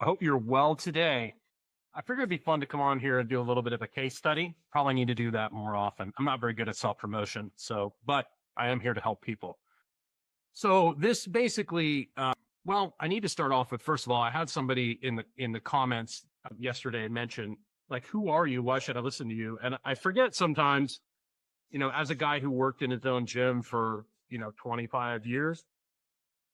I hope you're well today. I figured it'd be fun to come on here and do a little bit of a case study. Probably need to do that more often. I'm not very good at self promotion, but I am here to help people. So this basically, I need to start off with, first of all, I had somebody in the comments yesterday mention, like, who are you? Why should I listen to you? And I forget sometimes, as a guy who worked in his own gym for 25 years,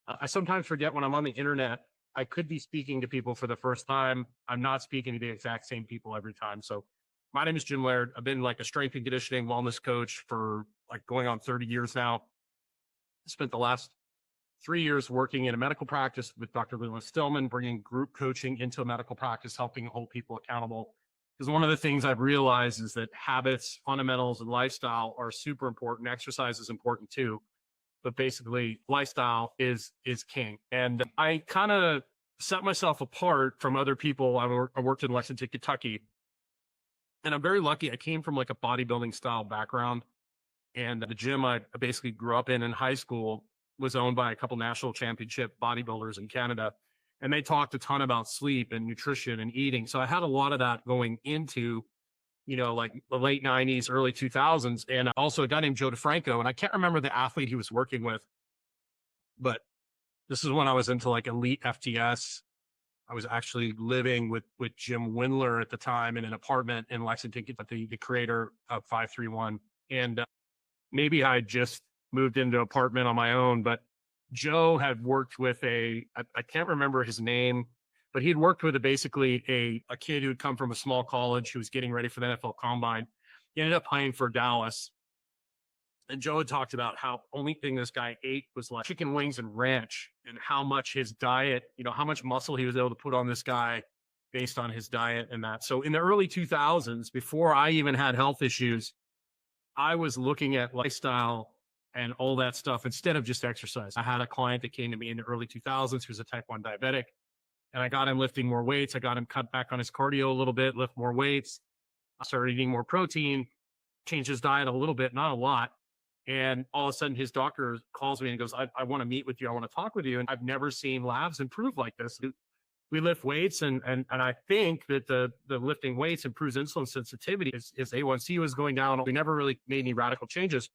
I sometimes forget when I'm on the internet. I could be speaking to people for the first time. I'm not speaking to the exact same people every time. So my name is Jim Laird. I've been like a strength and conditioning wellness coach for like going on 30 years now. I spent the last 3 years working in a medical practice with Dr. Leland Stillman, bringing group coaching into a medical practice, helping hold people accountable. Because one of the things I've realized is that habits, fundamentals, and lifestyle are super important. Exercise is important too. But basically lifestyle is king. And I kind of set myself apart from other people. I worked in Lexington, Kentucky, and I'm very lucky. I came from like a bodybuilding style background, and the gym I basically grew up in high school was owned by a couple national championship bodybuilders in Canada. And they talked a ton about sleep and nutrition and eating. So I had a lot of that going into like the late 90s, early 2000s. And also a guy named Joe DeFranco. And I can't remember the athlete he was working with, but this is when I was into like elite FTS. I was actually living with Jim Windler at the time in an apartment in Lexington, the creator of 531. And maybe I just moved into an apartment on my own, but Joe had worked with I can't remember his name, but he had worked with basically a kid who had come from a small college who was getting ready for the NFL Combine. He ended up playing for Dallas. And Joe had talked about how only thing this guy ate was like chicken wings and ranch, and how much his diet, how much muscle he was able to put on this guy based on his diet and that. So in the early 2000s, before I even had health issues, I was looking at lifestyle and all that stuff instead of just exercise. I had a client that came to me in the early 2000s who was a type 1 diabetic. And I got him lifting more weights. I got him cut back on his cardio a little bit, lift more weights. I started eating more protein, changed his diet a little bit, not a lot. And all of a sudden his doctor calls me and goes, I want to meet with you. I want to talk with you. And I've never seen labs improve like this. We lift weights and I think that the lifting weights improves insulin sensitivity. His A1C was going down. We never really made any radical changes.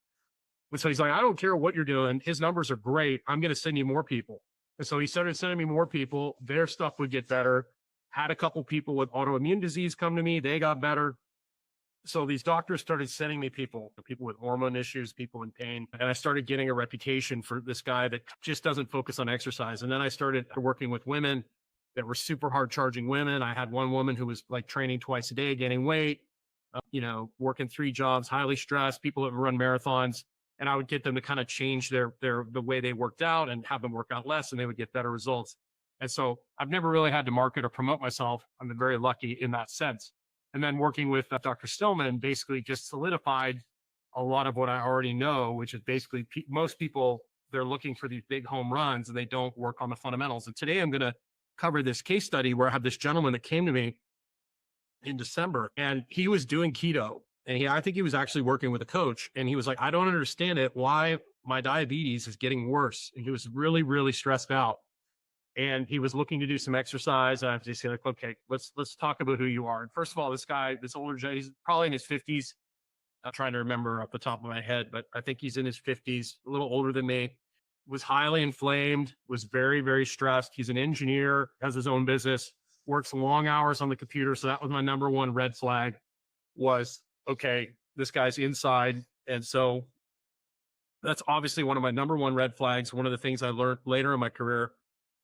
And so he's like, I don't care what you're doing. His numbers are great. I'm going to send you more people. And so he started sending me more people. Their stuff would get better. Had a couple people with autoimmune disease come to me. They got better. So these doctors started sending me people with hormone issues, people in pain. And I started getting a reputation for this guy that just doesn't focus on exercise. And then I started working with women that were super hard charging women. I had one woman who was like training twice a day, gaining weight, working 3 jobs, highly stressed, people that run marathons. And I would get them to kind of change the way they worked out and have them work out less, and they would get better results. And so I've never really had to market or promote myself. I've been very lucky in that sense. And then working with Dr. Stillman basically just solidified a lot of what I already know, which is basically most people, they're looking for these big home runs and they don't work on the fundamentals. And today I'm going to cover this case study where I have this gentleman that came to me in December, and he was doing keto. And I think he was actually working with a coach, and he was like, I don't understand it. Why my diabetes is getting worse. And he was really, really stressed out, and he was looking to do some exercise. And I just said, like, okay, let's talk about who you are. And first of all, this guy, this older guy, he's probably in his 50s. I'm trying to remember off the top of my head, but I think he's in his 50s, a little older than me, was highly inflamed, was very, very stressed. He's an engineer, has his own business, works long hours on the computer. So that was my number one red flag was, okay, this guy's inside. And so that's obviously one of my number one red flags. One of the things I learned later in my career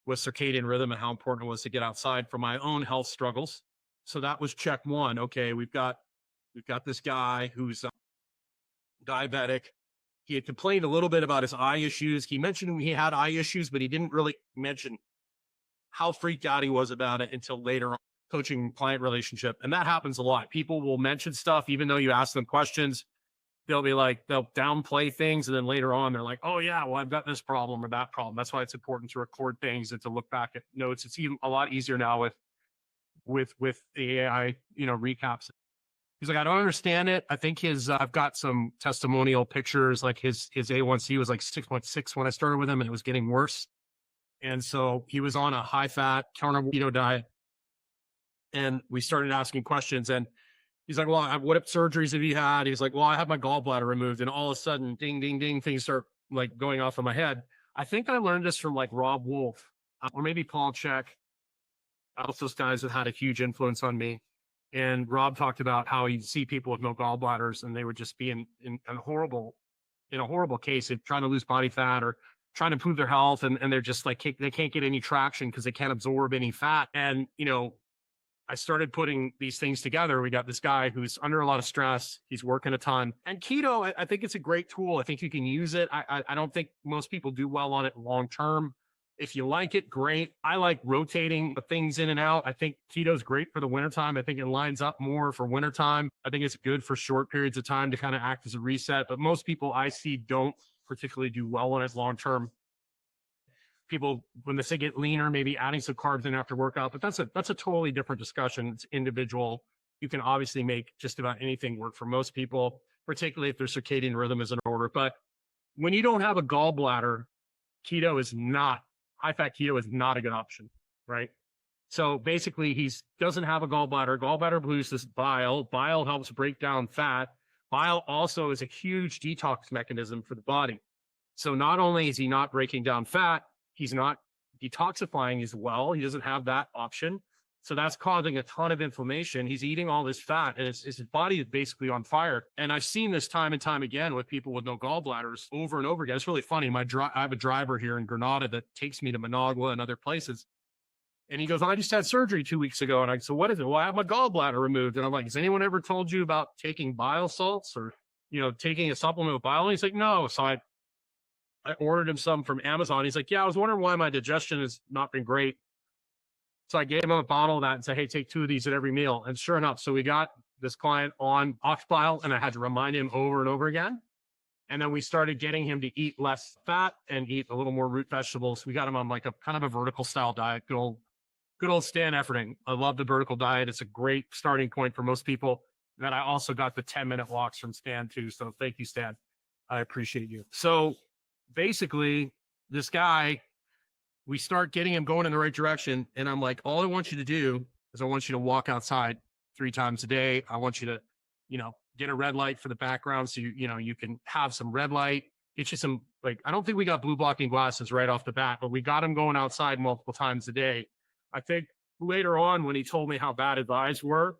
was circadian rhythm and how important it was to get outside for my own health struggles. So that was check one. Okay, we've got this guy who's diabetic. He had complained a little bit about his eye issues. He mentioned he had eye issues, but he didn't really mention how freaked out he was about it until later on. Coaching client relationship. And that happens a lot. People will mention stuff, even though you ask them questions, they'll downplay things. And then later on, they're like, oh yeah, well, I've got this problem or that problem. That's why it's important to record things and to look back at notes. It's even a lot easier now with the AI, recaps. He's like, I don't understand it. I think I've got some testimonial pictures, like his A1C was like 6.6 when I started with him, and it was getting worse. And so he was on a high fat carnivore keto diet. And we started asking questions, and he's like, well, what surgeries have you had? He's like, well, I had my gallbladder removed, and all of a sudden, ding, ding, ding, things start like going off in my head. I think I learned this from like Rob Wolf, or maybe Paul Chek. All those guys that had a huge influence on me. And Rob talked about how he'd see people with no gallbladders, and they would just be in a horrible case of trying to lose body fat or trying to improve their health. And they're just like, they can't get any traction because they can't absorb any fat. And, I started putting these things together. We got this guy who's under a lot of stress. He's working a ton. And keto, I think it's a great tool. I think you can use it. I don't think most people do well on it long term. If you like it, great. I like rotating things in and out. I think keto is great for the wintertime. I think it lines up more for wintertime. I think it's good for short periods of time to kind of act as a reset. But most people I see don't particularly do well on it long term. People, when they say get leaner, maybe adding some carbs in after workout, but that's a totally different discussion. It's individual. You can obviously make just about anything work for most people, particularly if their circadian rhythm is in order. But when you don't have a gallbladder, keto is not, high fat keto is not a good option, right? So basically he doesn't have a gallbladder. Gallbladder produces bile. Bile helps break down fat. Bile also is a huge detox mechanism for the body. So not only is he not breaking down fat, he's not detoxifying as well. He doesn't have that option. So that's causing a ton of inflammation. He's eating all this fat, and his body is basically on fire. And I've seen this time and time again with people with no gallbladders over and over again. It's really funny. I have a driver here in Granada that takes me to Managua and other places. And he goes, I just had surgery 2 weeks ago. And I so what is it? Well, I have my gallbladder removed. And I'm like, has anyone ever told you about taking bile salts or, taking a supplement with bile? And he's like, no. So I ordered him some from Amazon. He's like, yeah, I was wondering why my digestion has not been great. So I gave him a bottle of that and said, hey, take 2 of these at every meal. And sure enough, so we got this client on Oxbile, and I had to remind him over and over again. And then we started getting him to eat less fat and eat a little more root vegetables. We got him on like a kind of a vertical style diet. Good old Stan Efforting. I love the vertical diet. It's a great starting point for most people. And then I also got the 10-minute walks from Stan too. So thank you, Stan. I appreciate you. So basically, this guy, we start getting him going in the right direction. And I'm like, all I want you to do is I want you to walk outside 3 times a day. I want you to, get a red light for the background. So, you can have some red light, get you some, I don't think we got blue blocking glasses right off the bat, but we got him going outside multiple times a day. I think later on when he told me how bad his eyes were,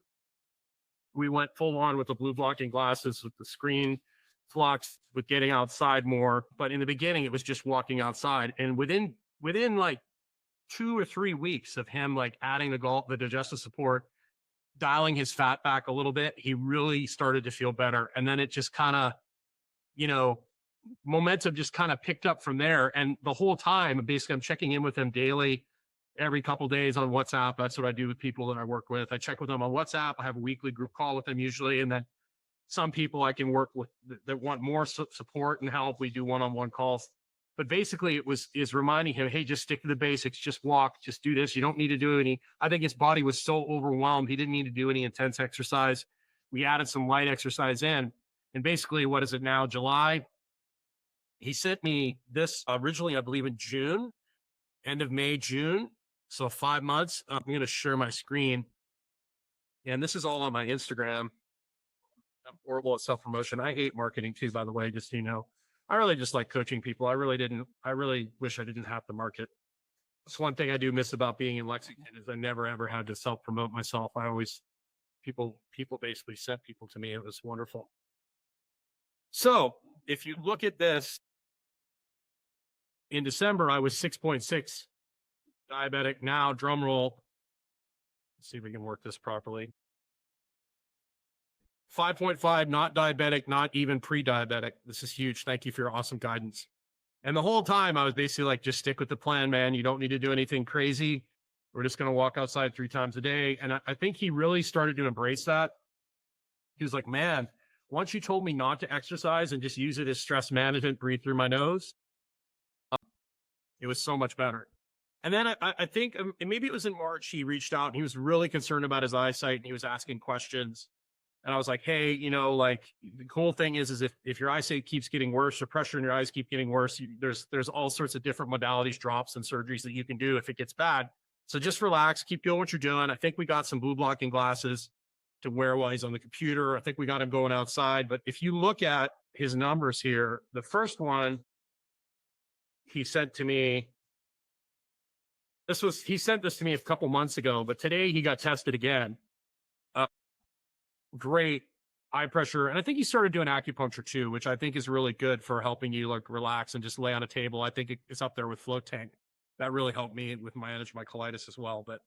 we went full on with the blue blocking glasses with the screen flux, with getting outside more. But in the beginning, it was just walking outside. And within like 2 or 3 weeks of him adding the digestive support, dialing his fat back a little bit, he really started to feel better. And then it just kind of, momentum just kind of picked up from there. And the whole time, basically, I'm checking in with him daily, every couple of days on WhatsApp. That's what I do with people that I work with. I check with them on WhatsApp. I have a weekly group call with them usually. And then some people I can work with that want more support and help. We do one-on-one calls. But basically is reminding him, hey, just stick to the basics, just walk, just do this. You don't need to do any. I think his body was so overwhelmed. He didn't need to do any intense exercise. We added some light exercise in. And basically, what is it now? July. He sent me this originally, I believe in June, end of May, June. So 5 months. I'm going to share my screen. And this is all on my Instagram. I'm horrible at self-promotion. I hate marketing too, by the way, just so you know. I really just like coaching people. I really wish I didn't have to market. That's one thing I do miss about being in Lexington is I never ever had to self-promote myself. People basically sent people to me. It was wonderful. So if you look at this, in December, I was 6.6 diabetic. Now, drum roll. Let's see if we can work this properly. 5.5, not diabetic, not even pre-diabetic. This is huge. Thank you for your awesome guidance. And the whole time I was basically just stick with the plan, man. You don't need to do anything crazy. We're just going to walk outside 3 times a day. And I think he really started to embrace that. He was like, man, once you told me not to exercise and just use it as stress management, breathe through my nose, it was so much better. And then I think maybe it was in March, he reached out and he was really concerned about his eyesight and he was asking questions. And I was like, hey, the cool thing is if your eyesight keeps getting worse, the pressure in your eyes keep getting worse, there's all sorts of different modalities, drops and surgeries that you can do if it gets bad. So just relax, keep doing what you're doing. I think we got some blue blocking glasses to wear while he's on the computer. I think we got him going outside. But if you look at his numbers here, the first one he sent to me, he sent this to me a couple months ago, but today he got tested again. Great eye pressure. And I think he started doing acupuncture too, which I think is really good for helping you like relax and just lay on a table. I think it's up there with float tank. That really helped me with my colitis as well. But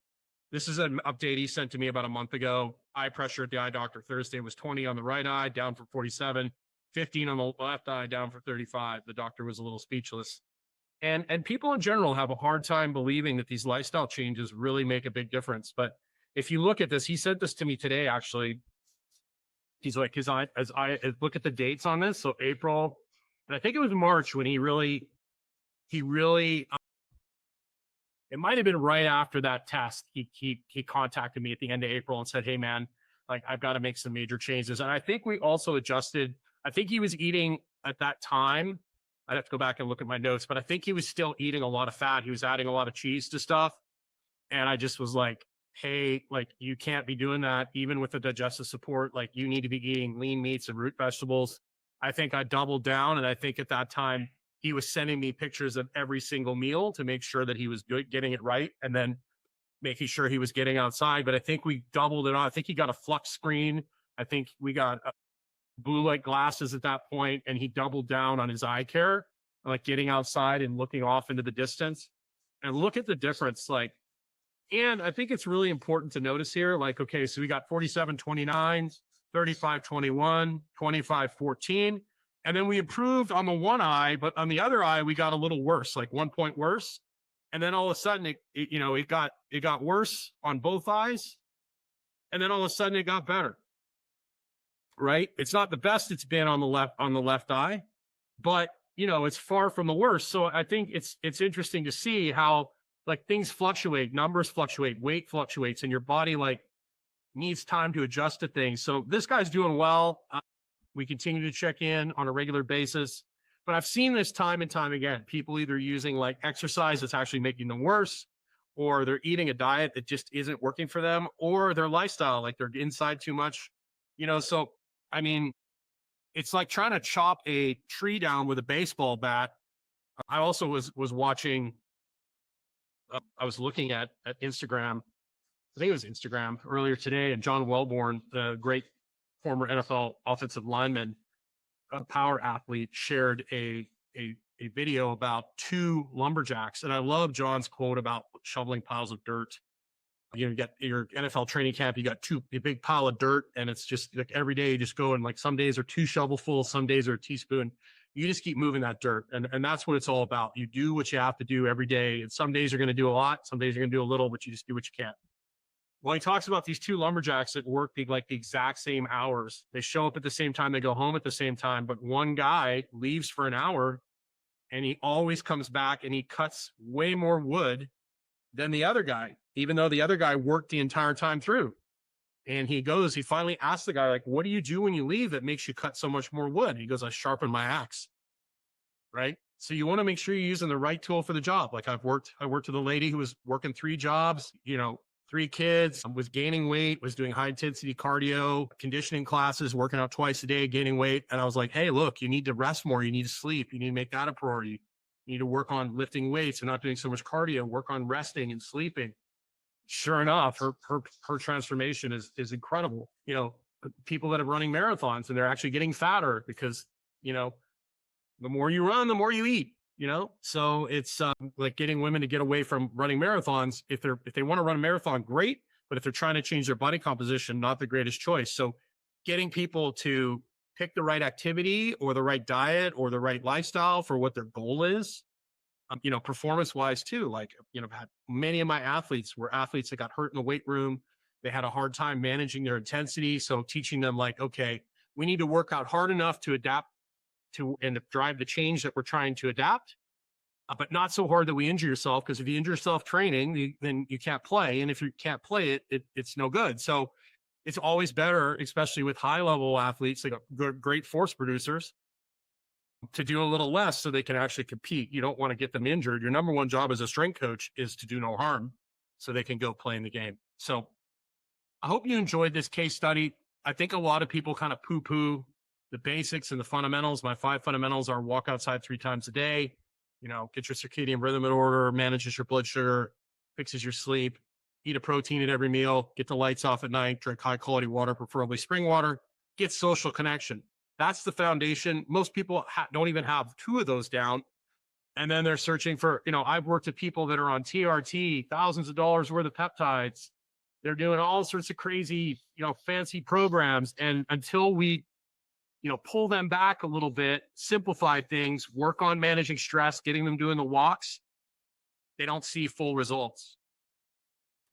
this is an update he sent to me about a month ago. Eye pressure at the eye doctor Thursday was 20 on the right eye, down from 47, 15 on the left eye, down from 35. The doctor was a little speechless. And people in general have a hard time believing that these lifestyle changes really make a big difference. But if you look at this, he sent this to me today, actually. He's like, as I look at the dates on this, so April, and I think it was March when he really, it might have been right after that test. He contacted me at the end of April and said, hey man, like I've got to make some major changes. And I think we also adjusted. I think he was eating at that time. I'd have to go back and look at my notes, but I think he was still eating a lot of fat. He was adding a lot of cheese to stuff. And I just was like, hey, like you can't be doing that even with the digestive support. Like you need to be eating lean meats and root vegetables. I think I doubled down. And I think at that time he was sending me pictures of every single meal to make sure that he was getting it right. And then making sure he was getting outside. But I think we doubled it on. I think he got a flux screen. I think we got blue light glasses at that point, and he doubled down on his eye care, like getting outside and looking off into the distance. And look at the difference. Like, and I think it's really important to notice here, like, okay, so we got 47-29, 35-21, 25-14, and then we improved on the one eye, but on the other eye, we got a little worse, like 1 point worse. And then all of a sudden it got worse on both eyes. And then all of a sudden it got better. Right? It's not the best it's been on the left eye, but it's far from the worst. So I think it's interesting to see how like things fluctuate, numbers fluctuate, weight fluctuates, and your body like needs time to adjust to things. So this guy's doing well. We continue to check in on a regular basis, but I've seen this time and time again. People either using like exercise that's actually making them worse, or they're eating a diet that just isn't working for them, or their lifestyle, like they're inside too much, so I mean, it's like trying to chop a tree down with a baseball bat. I also was watching, I was looking at Instagram. I think it was Instagram earlier today, and John Wellborn, the great former NFL offensive lineman, a power athlete, shared a video about two lumberjacks. And I love John's quote about shoveling piles of dirt. You get your NFL training camp, you got a big pile of dirt, and it's just like every day you just go and like some days are 2 shovelfuls, some days are a teaspoon. You just keep moving that dirt. And that's what it's all about. You do what you have to do every day. And some days you're going to do a lot, some days you're going to do a little, but you just do what you can. Well, he talks about these two lumberjacks that work like the exact same hours. They show up at the same time, they go home at the same time, but one guy leaves for an hour and he always comes back and he cuts way more wood than the other guy, even though the other guy worked the entire time through. And he finally asks the guy, like, what do you do when you leave that makes you cut so much more wood? He goes, I sharpen my axe. Right? So you want to make sure you're using the right tool for the job. Like I worked with a lady who was working 3 jobs, 3 kids, was gaining weight, was doing high intensity cardio, conditioning classes, working out twice a day, gaining weight. And I was like, hey, look, you need to rest more. You need to sleep. You need to make that a priority. You need to work on lifting weights and not doing so much cardio, work on resting and sleeping. Sure enough, her transformation is incredible. People that are running marathons and they're actually getting fatter because, the more you run, the more you eat, So it's like getting women to get away from running marathons. If they want to run a marathon, great. But if they're trying to change their body composition, not the greatest choice. So getting people to pick the right activity or the right diet or the right lifestyle for what their goal is, performance wise too. Like, I've had many of my athletes were athletes that got hurt in the weight room. They had a hard time managing their intensity. So teaching them like, okay, we need to work out hard enough to adapt to and drive the change that we're trying to adapt, but not so hard that we injure yourself. Because if you injure yourself training, then you can't play. And if you can't play it's no good. So it's always better, especially with high level athletes, like great force producers, to do a little less so they can actually compete. You don't want to get them injured. Your number one job as a strength coach is to do no harm. so they can go play in the game. So I hope you enjoyed this case study. I think a lot of people kind of poo-poo the basics and the fundamentals. My 5 fundamentals are: walk outside 3 times a day, get your circadian rhythm in order, manages your blood sugar, fixes your sleep, eat a protein at every meal, get the lights off at night, drink high quality water, preferably spring water, get social connection. That's the foundation. Most people don't even have 2 of those down. And then they're searching for, I've worked with people that are on TRT, thousands of dollars worth of peptides. They're doing all sorts of crazy, fancy programs. And until we, pull them back a little bit, simplify things, work on managing stress, getting them doing the walks, they don't see full results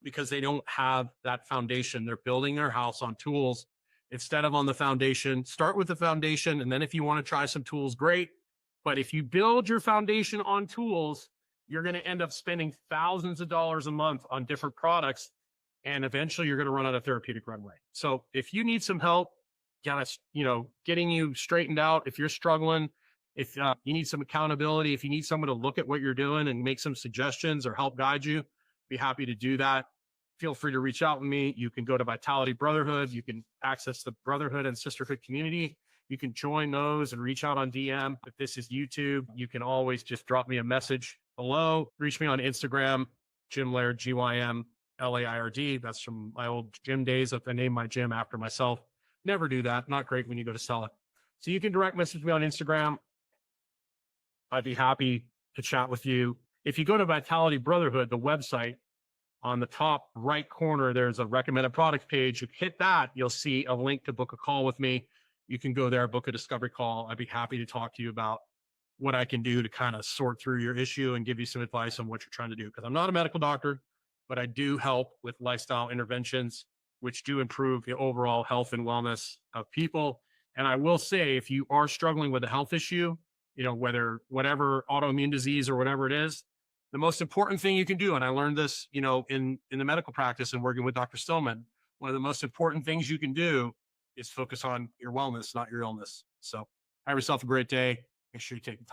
because they don't have that foundation. They're building their house on tools instead of on the foundation. Start with the foundation. And then if you want to try some tools, great. But if you build your foundation on tools, you're going to end up spending thousands of dollars a month on different products. And eventually you're going to run out of therapeutic runway. So if you need some help, getting you straightened out, if you're struggling, if you need some accountability, if you need someone to look at what you're doing and make some suggestions or help guide you, be happy to do that. Feel free to reach out with me. You can go to Vitality Brotherhood. You can access the Brotherhood and Sisterhood community. You can join those and reach out on DM. If this is YouTube, you can always just drop me a message below. Reach me on Instagram, Jim Laird, GYMLAIRD. That's from my old gym days. If I named my gym after myself, never do that. Not great when you go to sell it. So you can direct message me on Instagram. I'd be happy to chat with you. If you go to Vitality Brotherhood, the website, on the top right corner, there's a recommended product page. You hit that, you'll see a link to book a call with me. You can go there, book a discovery call. I'd be happy to talk to you about what I can do to kind of sort through your issue and give you some advice on what you're trying to do. Because I'm not a medical doctor, but I do help with lifestyle interventions, which do improve the overall health and wellness of people. And I will say, if you are struggling with a health issue, whatever autoimmune disease or whatever it is, the most important thing you can do, and I learned this, in the medical practice and working with Dr. Stillman, one of the most important things you can do is focus on your wellness, not your illness. So have yourself a great day. Make sure you take the time.